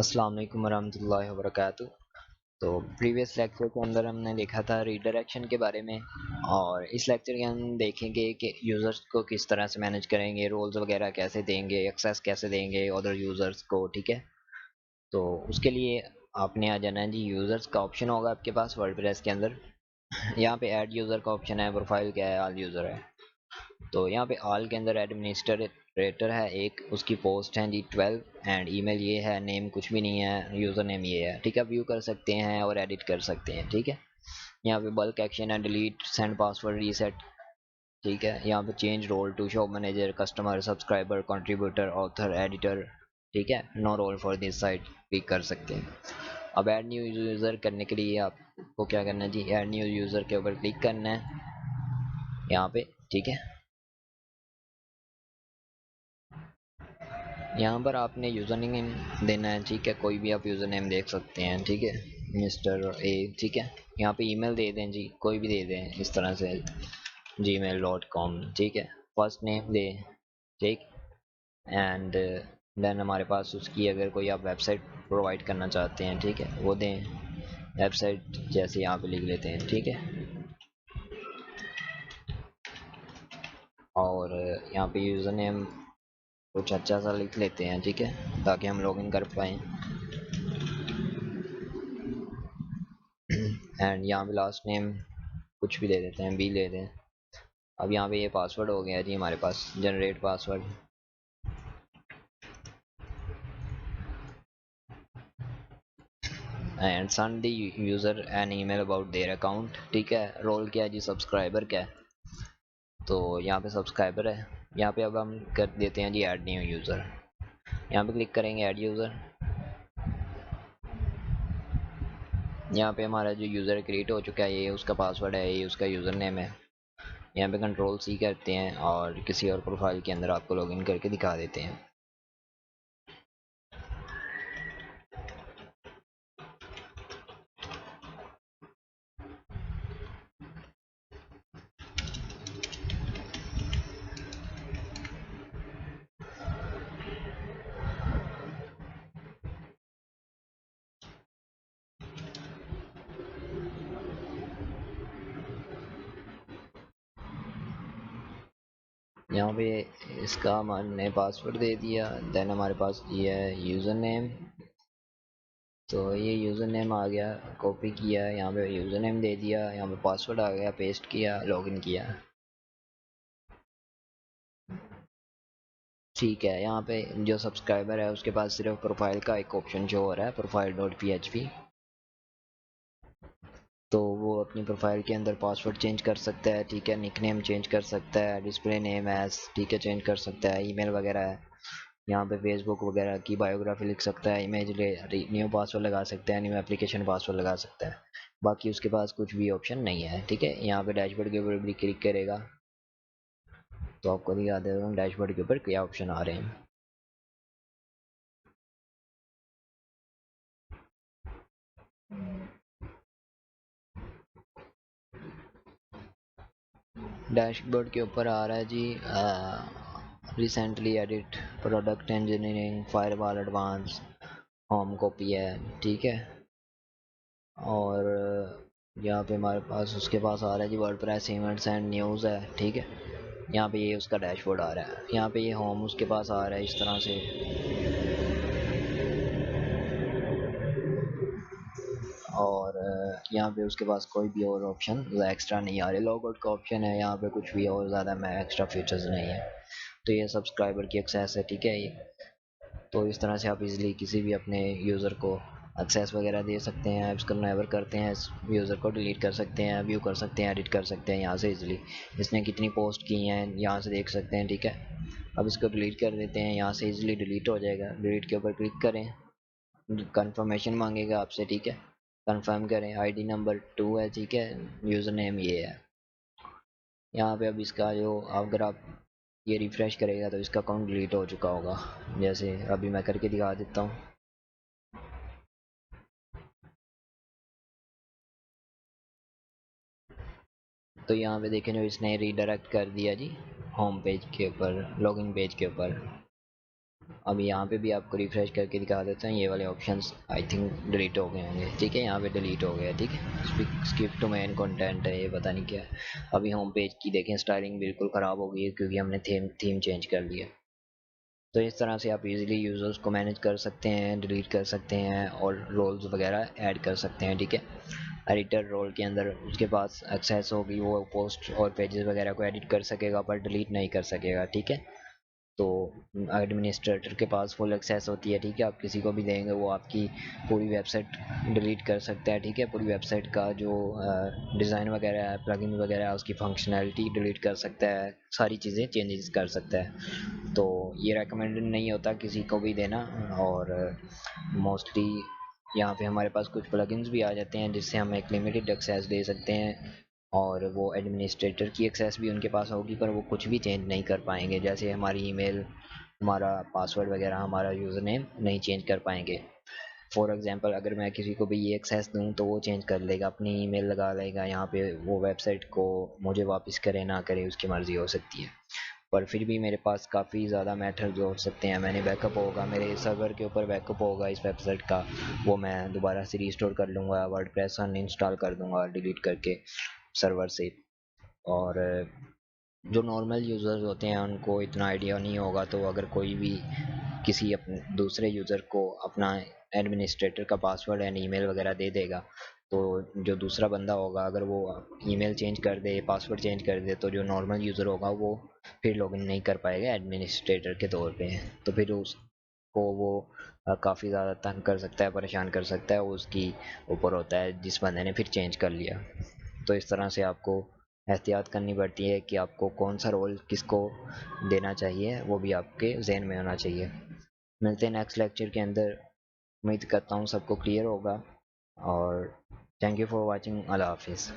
अस्सलाम वालेकुम वरहमतुल्लाहि वबरकातुह। तो प्रीवियस लेक्चर के अंदर हमने देखा था रीडायरेक्शन के बारे में, और इस लेक्चर के हम देखेंगे कि यूज़र्स को किस तरह से मैनेज करेंगे, रोल्स वगैरह कैसे देंगे, एक्सेस कैसे देंगे अदर यूज़र्स को। ठीक है, तो उसके लिए आपने आ जाना है जी। यूज़र्स का ऑप्शन होगा आपके पास वर्डप्रेस के अंदर। यहाँ पे ऐड यूज़र का ऑप्शन है, प्रोफाइल क्या है, ऑल यूज़र है। तो यहाँ पे ऑल के अंदर एडमिनिस्ट्रेटर है एक, उसकी पोस्ट है जी 12 एंड ईमेल ये है, नेम कुछ भी नहीं है, यूज़र नेम ये है। ठीक है, व्यू कर सकते हैं और एडिट कर सकते हैं। ठीक है, यहाँ पे बल्क एक्शन है, डिलीट, सेंड पासवर्ड, रीसेट। ठीक है, यहाँ पे change role to shop manager, customer, subscriber, contributor, author, editor. ठीक है, no role for this site भी कर सकते हैं। अब ऐड न्यू यूज़र करने के लिए आपको क्या करना है जी, ऐड न्यू यूज़र के ऊपर क्लिक करना है यहाँ पे। ठीक है, यहाँ पर आपने यूज़र नेम देना है। ठीक है, कोई भी आप यूज़र नेम देख सकते हैं। ठीक है, मिस्टर ए। ठीक है, यहाँ पे ईमेल दे दें जी, कोई भी दे दें इस तरह से, gmail.com। ठीक है, फर्स्ट नेम दे। ठीक, एंड देन हमारे पास उसकी अगर कोई आप वेबसाइट प्रोवाइड करना चाहते हैं, ठीक है, वो दें। वेबसाइट जैसे यहाँ पे लिख लेते हैं। ठीक है, और यहाँ पे यूज़र नेम कुछ अच्छा सा लिख लेते हैं। ठीक है, ताकि हम लॉगिन कर पाएँ। एंड यहाँ पे लास्ट नेम कुछ भी दे देते हैं, बी ले दें। अब यहाँ पे ये पासवर्ड हो गया जी हमारे पास, generate password. And send the user an email about their account. ठीक है, रोल क्या है जी, सब्सक्राइबर क्या है, तो यहाँ पे सब्सक्राइबर है। यहाँ पे अब हम कर देते हैं जी ऐड न्यू यूज़र। यहाँ पे क्लिक करेंगे ऐड यूज़र। यहाँ पे हमारा जो यूज़र क्रिएट हो चुका है, ये उसका पासवर्ड है, ये उसका यूज़र नेम है। यहाँ पे कंट्रोल सी करते हैं और किसी और प्रोफाइल के अंदर आपको लॉगिन करके दिखा देते हैं। यहाँ पे इसका हमने पासवर्ड दे दिया। देन हमारे पास ये है यूज़र नेम, तो ये यूज़र नेम आ गया, कॉपी किया, यहाँ पे यूज़र नेम दे दिया, यहाँ पे पासवर्ड आ गया, पेस्ट किया, लॉगिन किया। ठीक है, यहाँ पे जो सब्सक्राइबर है उसके पास सिर्फ प्रोफाइल का एक ऑप्शन शो हो रहा है, प्रोफाइल डॉट PHP। तो वो अपनी प्रोफाइल के अंदर पासवर्ड चेंज कर सकता है। ठीक है, निकनेम चेंज कर सकता है, डिस्प्ले नेम एज, ठीक है, चेंज कर सकता है, ईमेल वगैरह है। यहाँ पे फेसबुक वगैरह की बायोग्राफी लिख सकता है, इमेज न्यू पासवर्ड लगा सकता है, न्यू एप्लीकेशन पासवर्ड लगा सकता है। बाकी उसके पास कुछ भी ऑप्शन नहीं है। ठीक है, यहाँ पे डैशबोर्ड के ऊपर भी क्लिक करेगा तो आपको दिखा देता हूँ डैशबोर्ड के ऊपर क्या ऑप्शन आ रहे हैं। डैशबोर्ड के ऊपर आ रहा है जी, recently edit, product engineering, firewall advance, home copy है। ठीक है, और यहाँ पे हमारे पास उसके पास आ रहा है जी वर्डप्रेस इवेंट्स एंड न्यूज़ है। ठीक है, यहाँ पे ये उसका डैशबोर्ड आ रहा है। यहाँ पे ये होम उसके पास आ रहा है इस तरह से। और यहाँ पे उसके पास कोई भी और ऑप्शन एक्स्ट्रा नहीं आ रहे। लॉग आउट का ऑप्शन है, यहाँ पे कुछ भी और ज़्यादा में एक्स्ट्रा फीचर्स नहीं है। तो ये सब्सक्राइबर की एक्सेस है। ठीक है, ये तो इस तरह से आप इजीली किसी भी अपने यूज़र को एक्सेस वगैरह दे सकते हैं, ऐप्स को नेवर करते हैं, यूज़र को डिलीट कर सकते हैं, व्यू कर सकते हैं, एडिट कर सकते हैं यहाँ से इजीली। इसने कितनी पोस्ट की हैं यहाँ से देख सकते हैं। ठीक है, अब इसको डिलीट कर देते हैं, यहाँ से इजीली डिलीट हो जाएगा। डिलीट के ऊपर क्लिक करें, कंफर्मेशन मांगेगा आपसे। ठीक है, कंफर्म करें, आईडी नंबर 2 है। ठीक है, यूज़र नेम ये है। यहाँ पे अब इसका जो, अगर आप ये रिफ़्रेश करेगा तो इसका अकाउंट डिलीट हो चुका होगा, जैसे अभी मैं करके दिखा देता हूँ। तो यहाँ पे देखें जो इसने रीडायरेक्ट कर दिया जी होम पेज के ऊपर, लॉगिन पेज के ऊपर। अभी यहाँ पे भी आपको रिफ्रेश करके दिखा देते हैं, ये वाले ऑप्शंस आई थिंक डिलीट हो गए होंगे। ठीक है, यहाँ पे डिलीट हो गया। ठीक है, स्किप टू मेन कंटेंट है, ये पता नहीं क्या है। अभी होम पेज की देखें, स्टाइलिंग बिल्कुल ख़राब हो गई है क्योंकि हमने थीम चेंज कर लिया। तो इस तरह से आप इजीली यूज़र्स को मैनेज कर सकते हैं, डिलीट कर सकते हैं और रोल्स वगैरह ऐड कर सकते हैं। ठीक है, एडिटर रोल के अंदर उसके पास एक्सेस होगी, वो पोस्ट और पेजेस वगैरह को एडिट कर सकेगा पर डिलीट नहीं कर सकेगा। ठीक है, तो एडमिनिस्ट्रेटर के पास फुल एक्सेस होती है। ठीक है, आप किसी को भी देंगे वो आपकी पूरी वेबसाइट डिलीट कर सकता है। ठीक है, पूरी वेबसाइट का जो डिज़ाइन वगैरह है, प्लगइन वगैरह है, उसकी फंक्शनैलिटी डिलीट कर सकता है, सारी चीज़ें चेंजेस कर सकता है। तो ये रेकमेंडेड नहीं होता किसी को भी देना। और मोस्टली यहाँ पे हमारे पास कुछ प्लगइन्स भी आ जाते हैं जिससे हम एक लिमिटेड एक्सेस दे सकते हैं, और वो एडमिनिस्ट्रेटर की एक्सेस भी उनके पास होगी पर वो कुछ भी चेंज नहीं कर पाएंगे, जैसे हमारी ईमेल, हमारा पासवर्ड वगैरह, हमारा यूज़र नेम नहीं चेंज कर पाएंगे। फॉर एग्जांपल अगर मैं किसी को भी ये एक्सेस दूँ तो वो चेंज कर लेगा, अपनी ईमेल लगा लेगा यहाँ पे, वो वेबसाइट को मुझे वापस करे ना करे उसकी मर्ज़ी हो सकती है। पर फिर भी मेरे पास काफ़ी ज़्यादा मैटर्स हो सकते हैं, मैंने बैकअप होगा, मेरे सर्वर के ऊपर बैकअप होगा इस वेबसाइट का, वो मैं दोबारा से रीस्टोर कर लूँगा, वर्डप्रेस अनइंस्टॉल कर दूँगा डिलीट करके सर्वर से। और जो नॉर्मल यूज़र्स होते हैं उनको इतना आइडिया नहीं होगा, तो अगर कोई भी किसी अपने दूसरे यूज़र को अपना एडमिनिस्ट्रेटर का पासवर्ड एंड ईमेल वगैरह दे देगा, तो जो दूसरा बंदा होगा अगर वो ईमेल चेंज कर दे, पासवर्ड चेंज कर दे, तो जो नॉर्मल यूज़र होगा वो फिर लॉगिन नहीं कर पाएगा एडमिनिस्ट्रेटर के तौर पे। तो फिर उसको वो काफ़ी ज़्यादा तंग कर सकता है, परेशान कर सकता है, वो उसकी ऊपर होता है जिस बंदे ने फिर चेंज कर लिया। तो इस तरह से आपको एहतियात करनी पड़ती है कि आपको कौन सा रोल किसको देना चाहिए, वो भी आपके जहन में होना चाहिए। मिलते हैं नेक्स्ट लेक्चर के अंदर, उम्मीद करता हूँ सबको क्लियर होगा। और थैंक यू फॉर वॉचिंग, अल्लाह हाफिज़।